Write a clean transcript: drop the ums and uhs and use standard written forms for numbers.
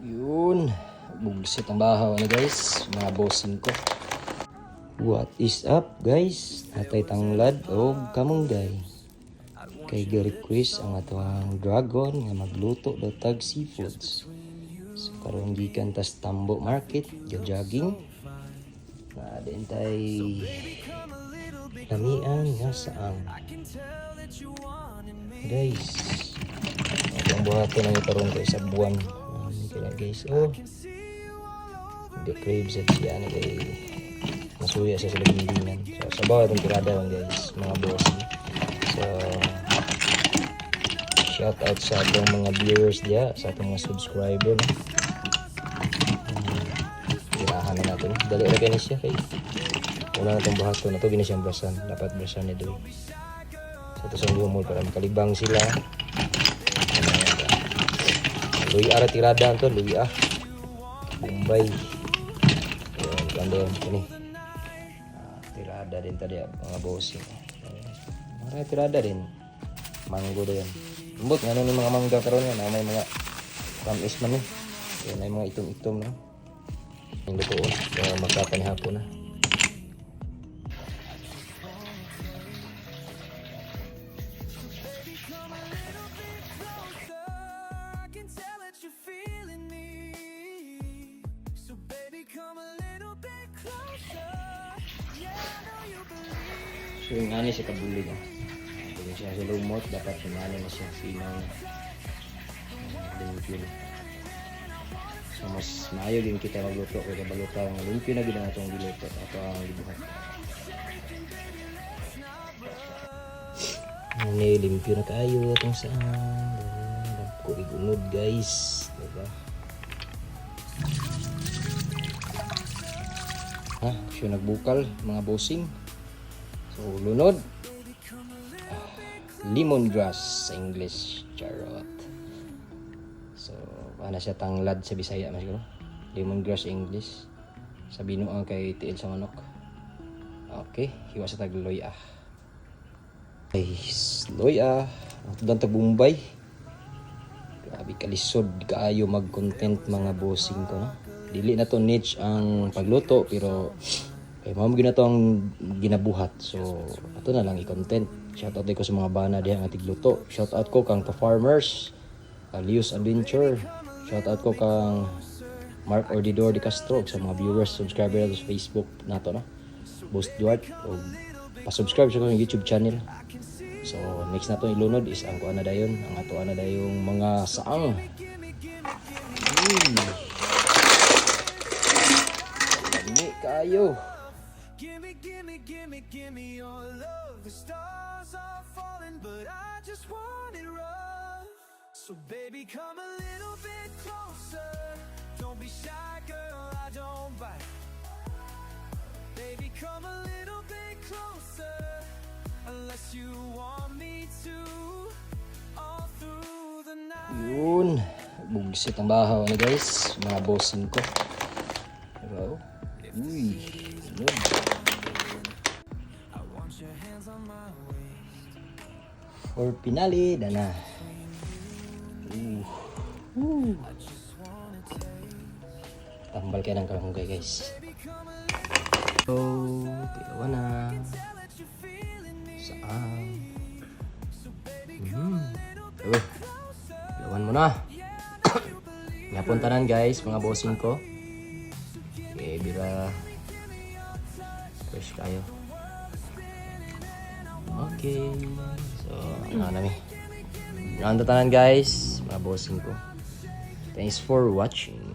Yun. Bugsit ang bahaw na guys. Mga bossing ko. What is up guys? Natay tanglad o kamunggay. Kay request ang atong dragon nga magluto daw tag seafoods. So karon gikan tas Tambo Market, jogging. Na din tay lamian nga saan. Guys. Ang buhaton ang karon kay sa buwan. Kaya guys, oh. The crabs at siya na kay masuya siya sa labilingan. So, sa bawat itong tirada lang guys, mga boss. So, shout out sa atong mga viewers diya, sa atong mga subscriber. Tirahan na natin. Dali lagay na siya kay wala na itong buhaton na ito, gina siyang brasan. Dapat brasan ni doy. So, ito sa humol para makalibang sila. Luya ara tirada to, luya. Bombay. Ayun, kandon ini. Tirada din tadi mga boss. Mga tirada din. Mango din. Lembut ngano ni mga mangga karon nga may mga tamis man ni. Ayun ay mga itom-itom no. Yung lutoon, magkapa ni hapon na. So yung ani siya kabulig kung siya sa lumot dapat sumali na siya sinaw na limpyo. So mas maayo din kita magluto kaya baluto ang limpyo na gina itong giluto ato ang libuhat ini limpyo na kayo itong saan ko igunod guys, diba? Siya nagbukal mga bossing. So, lunod. Lemongrass sa English. Charot. So, paano siya tanglad sa Bisaya mas siguro? Lemongrass English. Sabi nung kay tiil sa manok. Okay. Hiwa sa tag loya. Guys, loya. Ito dan tag Bombay. Grabe kalisod. Kaayo mag-content mga bossing ko. No? Dili na to niche ang pagluto. Pero mao mo gina to ang ginabuhat. So, ato na lang i-content. Shout out ko sa mga bana diha nga tigluto. Shout out ko kang Pa-Farmers, Lius Adventure. Shout out ko kang Mark Ordidor de Castro sa mga viewers, subscriber nato sa Facebook nato no. Boss Duarte o pa-subscribe sa akong YouTube channel. So, next na to ilunod is ang kuan na dayon, ang ato na dayong mga saang. Dami kayo. Give me your love. The stars are falling, but I just want it rough. So baby, come a little bit closer. Don't be shy, girl, I don't bite. Baby, come a little bit closer. Unless you want me to. All through the night. Yun, bugsit ang bahaw na guys, mga bossing ko. Diba? Uy, yun. For pinali, dana. Tambal kayo ng kamunggay guys. So, tilawan na. Saan? Tilawan mo na. Napuntanan guys, mga bossing ko. Okay, bira. Fresh kayo. Okay. So, ano tanan guys, mga bossing ko. Thanks for watching.